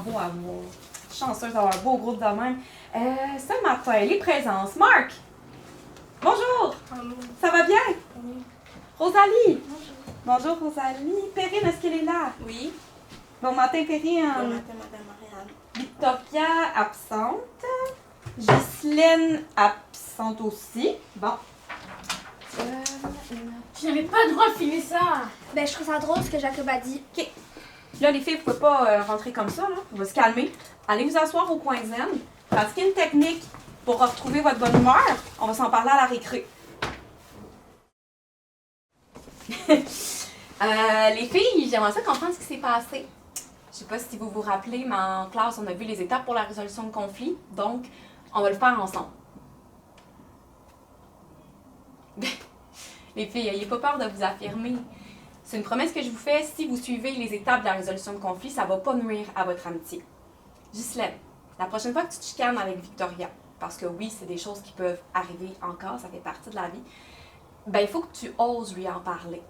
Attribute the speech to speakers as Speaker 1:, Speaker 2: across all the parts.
Speaker 1: beau à voir. Chanceuse d'avoir un beau groupe de même. Ce matin, les présences. Marc! Bonjour!
Speaker 2: Allô.
Speaker 1: Ça va bien?
Speaker 2: Oui.
Speaker 1: Rosalie!
Speaker 2: Bonjour.
Speaker 1: Bonjour, Rosalie. Perrine, est-ce qu'elle est là?
Speaker 2: Oui.
Speaker 1: Bon matin, Perrine.
Speaker 2: Bon matin, Madame Marianne.
Speaker 1: Victoria, absente. Ghislaine, absente aussi. Bon.
Speaker 2: Je n'avais pas le droit de filmer ça.
Speaker 3: Ben, je trouve ça drôle ce que Jacob a dit.
Speaker 1: OK. Là, les filles, vous pouvez pas rentrer comme ça, là. On va se calmer. Allez vous asseoir au coin zen. Pratiquez une technique pour retrouver votre bonne humeur. On va s'en parler à la récré. Les filles, j'aimerais ça comprendre ce qui s'est passé. Je sais pas si vous vous rappelez, mais en classe, on a vu les étapes pour la résolution de conflits. Donc, on va le faire ensemble. Les filles, n'ayez pas peur de vous affirmer. C'est une promesse que je vous fais. Si vous suivez les étapes de la résolution de conflit, ça ne va pas nuire à votre amitié. Ghislaine, la prochaine fois que tu te chicanes avec Victoria, parce que oui, c'est des choses qui peuvent arriver encore, ça fait partie de la vie, ben il faut que tu oses lui en parler.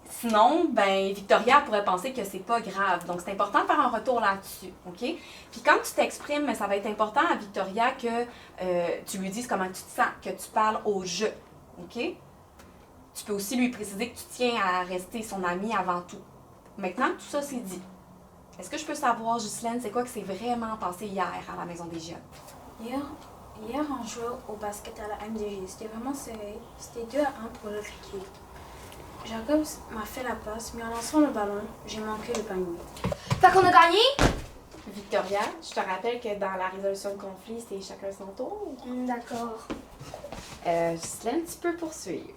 Speaker 1: Sinon, ben Victoria pourrait penser que c'est pas grave. Donc, c'est important de faire un retour là-dessus, OK? Puis quand tu t'exprimes, ça va être important à Victoria que tu lui dises comment tu te sens, que tu parles au « je », OK? Tu peux aussi lui préciser que tu tiens à rester son amie avant tout. Maintenant, tout ça, c'est dit. Est-ce que je peux savoir, Ghislaine, c'est quoi que s'est vraiment passé hier à la Maison des Jeunes?
Speaker 2: Hier, on jouait au basket à la MDG. C'était vraiment serré. C'était 2-1 pour l'autre équipe. Jacob m'a fait la passe, mais en lançant le ballon, j'ai manqué le panier.
Speaker 3: Fait qu'on a gagné?
Speaker 1: Victoria, je te rappelle que dans la résolution de conflit, c'est chacun son tour.
Speaker 3: D'accord.
Speaker 1: Ghislaine, tu peux poursuivre.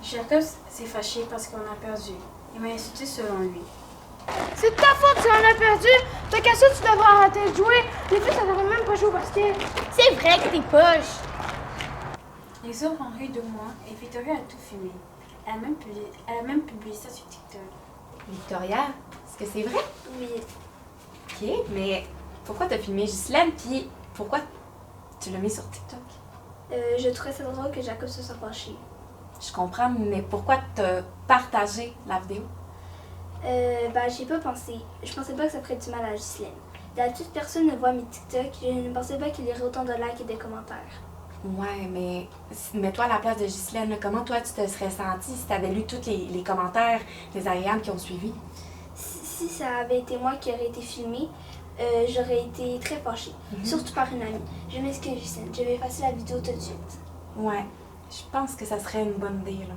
Speaker 2: Jacob s'est fâché parce qu'on a perdu. Il m'a insulté selon lui.
Speaker 3: C'est de ta faute si on a perdu. T'as qu'à ça, tu devrais arrêter de jouer. Les filles, ça devrait même pas jouer au basket. C'est vrai que t'es poche.
Speaker 2: Les autres ont ri de moi et Victoria a tout filmé. Elle a même publié ça sur TikTok.
Speaker 1: Victoria, est-ce que c'est vrai?
Speaker 3: Oui.
Speaker 1: OK, mais pourquoi t'as filmé Ghislaine, puis pourquoi tu l'as mis sur TikTok?
Speaker 3: Je trouvais ça drôle que Jacob se soit fâché.
Speaker 1: Je comprends, mais pourquoi t'as partagé la vidéo?
Speaker 3: Ben, j'y ai pas pensé. Je pensais pas que ça ferait du mal à Ghislaine. D'habitude, personne ne voit mes TikTok. Je ne pensais pas qu'il y aurait autant de likes et de commentaires.
Speaker 1: Ouais, mais mets-toi à la place de Ghislaine. Là. Comment toi tu te serais sentie si t'avais lu tous les commentaires désagréables qui ont suivi?
Speaker 3: Si ça avait été moi qui aurais été filmée, j'aurais été très fâchée. Surtout par une amie. Je m'excuse, Ghislaine. Je vais effacer la vidéo tout de suite.
Speaker 1: Ouais, je pense que ça serait une bonne idée, là.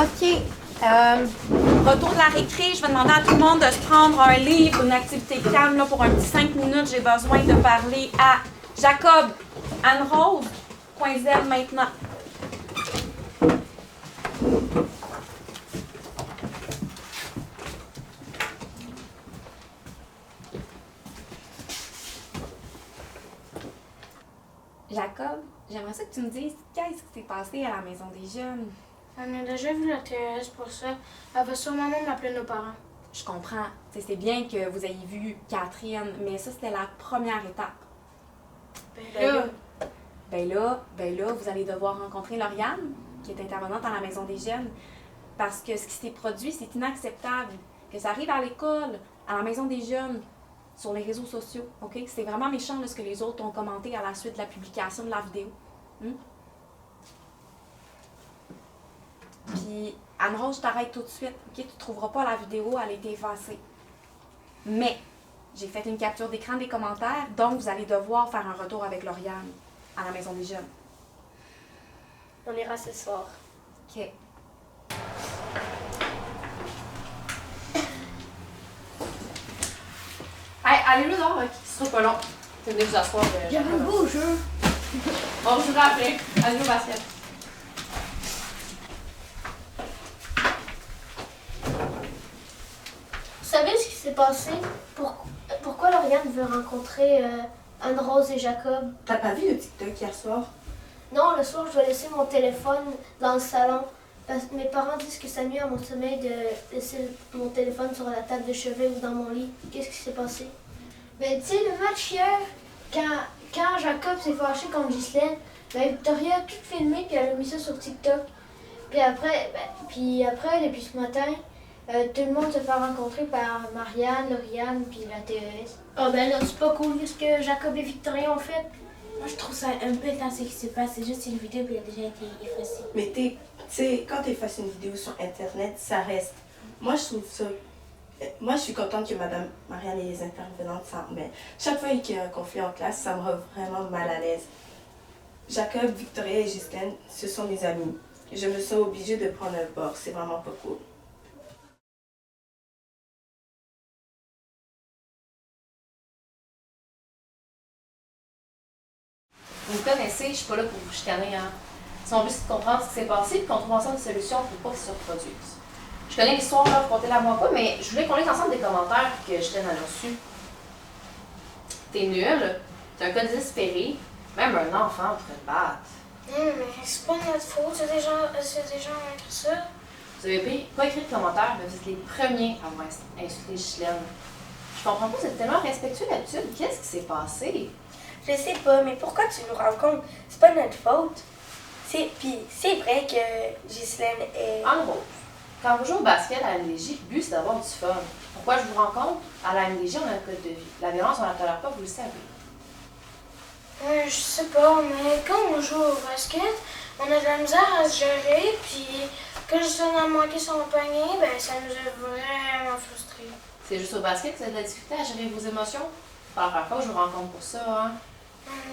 Speaker 1: OK. Retour de la récré, je vais demander à tout le monde de se prendre un livre, une activité calme là, pour un petit 5 minutes. J'ai besoin de parler à Jacob, Anne-Rose, coin Z maintenant. Jacob, j'aimerais ça que tu me dises qu'est-ce qui s'est passé à la Maison des Jeunes.
Speaker 2: On a déjà vu la TRS pour ça. Elle va sûrement même appeler nos parents.
Speaker 1: Je comprends. T'sais, c'est bien que vous ayez vu Catherine, mais ça, c'était la première étape. Ben là, vous allez devoir rencontrer Lauriane, qui est intervenante à la Maison des Jeunes, parce que ce qui s'est produit, c'est inacceptable. Que ça arrive à l'école, à la Maison des Jeunes, sur les réseaux sociaux, OK? C'est vraiment méchant là, ce que les autres ont commenté à la suite de la publication de la vidéo. Puis, Anne-Rose, je t'arrête tout de suite, OK? Tu ne trouveras pas la vidéo, elle a été effacée. Mais, j'ai fait une capture d'écran des commentaires, donc vous allez devoir faire un retour avec Lauriane à la Maison des Jeunes.
Speaker 3: On ira ce soir.
Speaker 1: OK.
Speaker 4: Hey, allez-le dehors, ce sera pas long. Venez vous asseoir.
Speaker 3: J'aime un beau jeu.
Speaker 4: On jouera après. Allez au basket.
Speaker 3: Vous savez ce qui s'est passé? Pourquoi Lauriane veut rencontrer Anne-Rose et Jacob?
Speaker 5: T'as pas vu le TikTok hier soir? Non, le soir, je dois laisser mon téléphone dans le salon. Parce que mes parents disent que ça nuit à mon sommeil de laisser mon téléphone sur la table de chevet ou dans mon lit. Qu'est-ce qui s'est passé? Ben, tu sais, le match hier, quand Jacob s'est fâché contre Ghislaine, ben, Victoria a tout filmé puis elle a mis ça sur TikTok. Puis après, depuis ce matin, tout le monde se fait rencontrer par Marianne, Lauriane puis la TES. Oh ben là, c'est pas cool ce que Jacob et Victoria ont fait.
Speaker 2: Moi, je trouve ça un peu intense ce qui se passe. C'est juste une vidéo qui a déjà été effacée.
Speaker 6: Mais tu sais, quand tu effaces une vidéo sur Internet, ça reste. Moi, je trouve ça. Moi, je suis contente que Madame Marianne et les intervenantes s'en mêlent. Chaque fois qu'il y a un conflit en classe, ça me rend vraiment mal à l'aise. Jacob, Victoria et Ghislaine, ce sont mes amis. Je me sens obligée de prendre un bord. C'est vraiment pas cool.
Speaker 4: Vous me connaissez, je suis pas là pour vous chicaner. Hein. Si mon but c'est de comprendre ce qui s'est passé et qu'on trouve ensemble des solutions pour pas que ça se reproduise. Je connais l'histoire, là, racontez-la moi pas, mais je voulais qu'on lise ensemble des commentaires que Ghislaine a reçus. T'es nul, t'es un cas désespéré, même un enfant pourrait te battre.
Speaker 2: Non, mais c'est pas notre faute, c'est des gens écrit ça.
Speaker 4: Vous avez pas écrit de commentaires, mais vous êtes les premiers à avoir insulté Ghislaine. Je comprends pas, vous êtes tellement respectueux d'habitude. Qu'est-ce qui s'est passé?
Speaker 7: Je sais pas, mais pourquoi tu nous rends compte? C'est pas notre faute. Puis c'est vrai que Ghislaine est...
Speaker 4: En gros, quand vous jouez au basket à la MDJ, le but c'est d'avoir du fun. Pourquoi je vous rencontre? À la MDJ, on a un code de vie. La violence, on la tolère pas, vous le savez.
Speaker 2: Je sais pas, mais quand on joue au basket, on a de la misère à se gérer, puis quand Ghislaine a manqué son panier, ben ça nous a vraiment frustrés.
Speaker 4: C'est juste au basket que vous avez de la difficulté à gérer vos émotions? C'est pas la première fois que je vous rencontre pour ça, hein?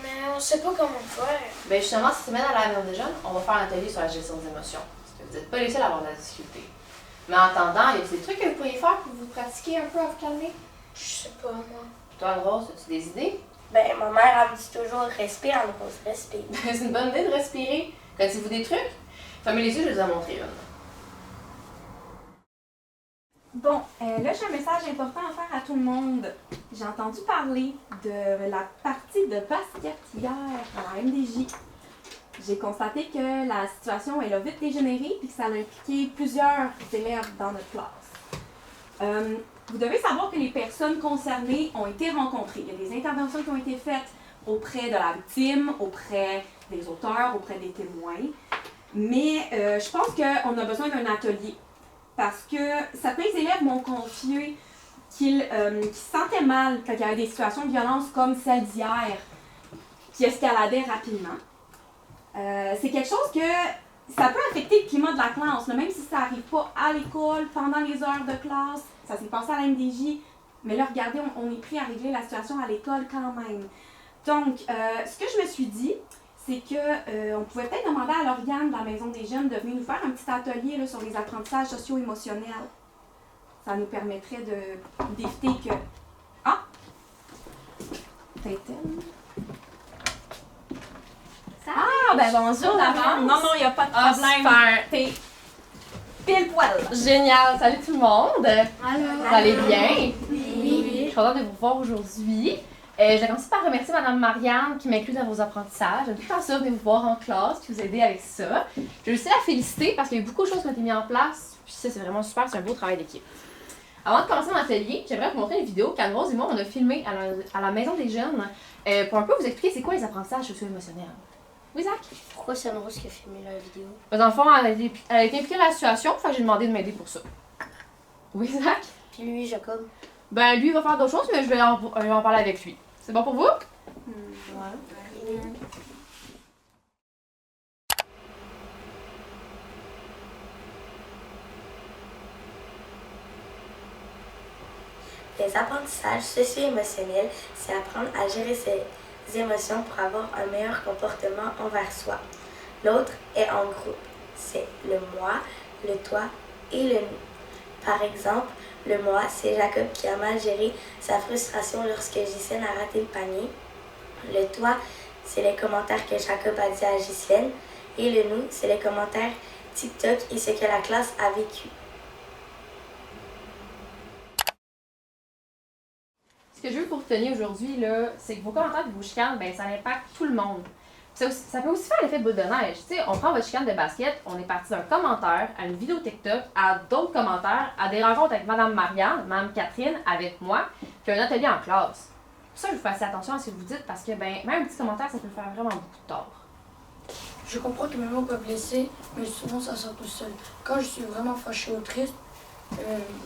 Speaker 2: Mais on sait pas comment faire.
Speaker 4: Ben justement, cette semaine à la Maison des Jeunes, on va faire un atelier sur la gestion des émotions. Parce que vous n'êtes pas les seuls à avoir de la difficulté. Mais en attendant, y a des trucs que vous pourriez faire pour vous pratiquer un peu à vous calmer?
Speaker 2: Je sais pas, moi.
Speaker 4: Toi, Rose, as-tu des idées?
Speaker 7: Ben, ma mère, elle me dit toujours, respire, Anne-Rose, respire.
Speaker 4: C'est une bonne idée de respirer. Connaissez-vous des trucs? Fermez les yeux, je vais vous en montrer une.
Speaker 1: Bon, là, j'ai un message important à faire à tout le monde. J'ai entendu parler de la partie de basket hier à la MDJ. J'ai constaté que la situation elle a vite dégénéré et que ça a impliqué plusieurs élèves dans notre classe. Vous devez savoir que les personnes concernées ont été rencontrées. Il y a des interventions qui ont été faites auprès de la victime, auprès des auteurs, auprès des témoins. Mais je pense qu'on a besoin d'un atelier. Parce que certains élèves m'ont confié qu'ils se sentaient mal quand il y avait des situations de violence comme celle d'hier, qui escaladaient rapidement. C'est quelque chose que ça peut affecter le climat de la classe, là, même si ça n'arrive pas à l'école, pendant les heures de classe, ça s'est passé à la MDJ, mais là, regardez, on est pris à régler la situation à l'école quand même. Donc, ce que je me suis dit, c'est qu'on pouvait peut-être demander à Lauriane de la Maison des Jeunes de venir nous faire un petit atelier là, sur les apprentissages socio-émotionnels. Ça nous permettrait d'éviter que... Ah! Tintin. Ah, ben bonjour d'avance. Non, il n'y a pas de problème.
Speaker 4: Super!
Speaker 1: T'es pile poil.
Speaker 4: Génial! Salut tout le monde!
Speaker 5: Allô?
Speaker 4: Vous allez bien?
Speaker 5: Oui.
Speaker 4: Je suis contente de vous voir aujourd'hui. Je vais commencer par remercier Mme Marianne qui m'inclut dans vos apprentissages. J'aime tout le temps ça, venir vous voir en classe, puis vous aider avec ça. Je veux aussi la féliciter parce qu'il y a eu beaucoup de choses qui ont été mises en place. Puis ça, c'est vraiment super, c'est un beau travail d'équipe. Avant de commencer mon atelier, j'aimerais vous montrer une vidéo qu'Anne-Rose et moi, on a filmée à la Maison des Jeunes pour un peu vous expliquer c'est quoi les apprentissages socio-émotionnels. Oui, Zach?
Speaker 7: Pourquoi c'est Anne-Rose qui a filmé la vidéo?
Speaker 4: Dans le fond, elle a été impliquée dans la situation, fait que j'ai demandé de m'aider pour ça. Oui, Zach?
Speaker 7: Puis lui, Jacob?
Speaker 4: Ben, lui, il va faire d'autres choses, mais je vais en parler avec lui. C'est bon pour vous?
Speaker 7: Ouais. Les apprentissages socio-émotionnels, c'est apprendre à gérer ses émotions pour avoir un meilleur comportement envers soi. L'autre est en groupe. C'est le moi, le toi et le nous. Par exemple, le moi, c'est Jacob qui a mal géré sa frustration lorsque Ghislaine a raté le panier. Le toi, c'est les commentaires que Jacob a dit à Ghislaine. Et le nous, c'est les commentaires TikTok et ce que la classe a vécu.
Speaker 4: Ce que je veux que vous reteniez aujourd'hui, là, c'est que vos commentaires de vos chicanes, ben, ça impacte tout le monde. Ça peut aussi faire l'effet boule de neige. Tu sais, on prend votre chicane de basket, on est parti d'un commentaire à une vidéo TikTok, à d'autres commentaires, à des rencontres avec Madame Marianne, Madame Catherine, avec moi, puis un atelier en classe. Pour ça, je vous fais assez attention à ce que vous dites parce que même un petit commentaire, ça peut faire vraiment beaucoup de tort.
Speaker 8: Je comprends que mes mots peuvent blesser, mais souvent ça sort tout seul. Quand je suis vraiment fâchée ou triste,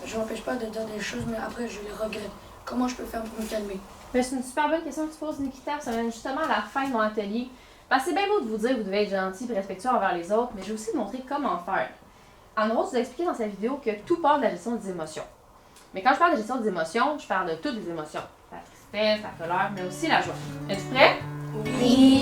Speaker 8: je m'empêche pas de dire des choses, mais après je les regrette. Comment je peux faire pour me calmer?
Speaker 4: Mais c'est une super bonne question que tu poses, Nikita. Ça mène justement à la fin de mon atelier. Parce que c'est bien beau de vous dire que vous devez être gentil et respectueux envers les autres, mais je vais aussi vous montrer comment faire. En gros, je vous ai expliqué dans cette vidéo que tout part de la gestion des émotions. Mais quand je parle de gestion des émotions, je parle de toutes les émotions. La tristesse, la colère, mais aussi la joie. Êtes-vous prêts?
Speaker 5: Oui.